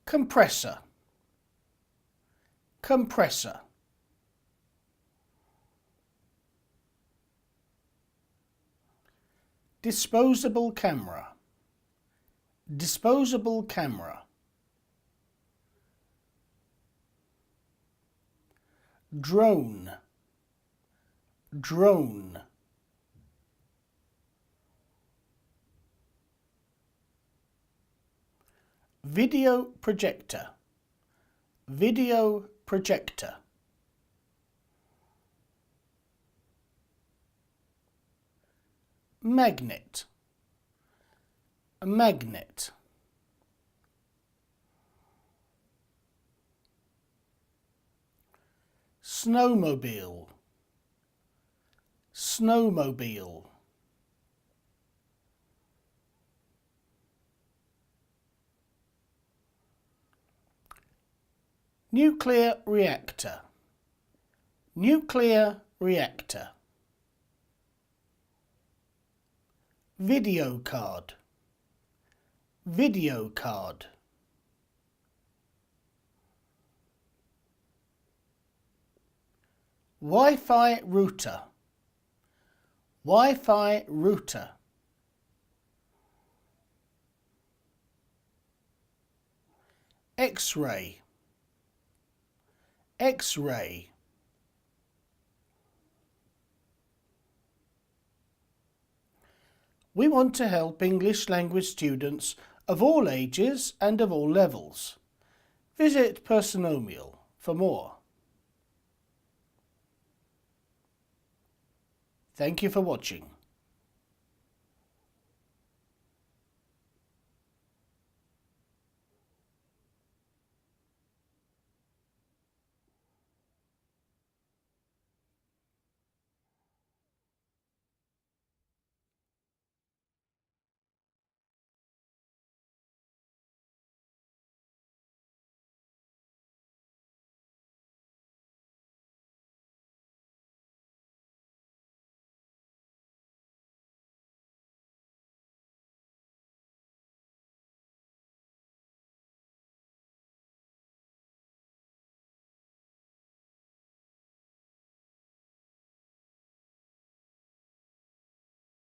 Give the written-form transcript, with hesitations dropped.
Compressor. Compressor. Disposable camera. Disposable camera. Drone. Drone. Video projector. Video projector. Magnet. A magnet. Snowmobile. Snowmobile. Nuclear reactor. Nuclear reactor. Video card. Video card. Wi-Fi router. Wi-Fi router. X-ray. X-ray. We want to help English language students of all ages and of all levels. Visit Personomial for more. Thank you for watching.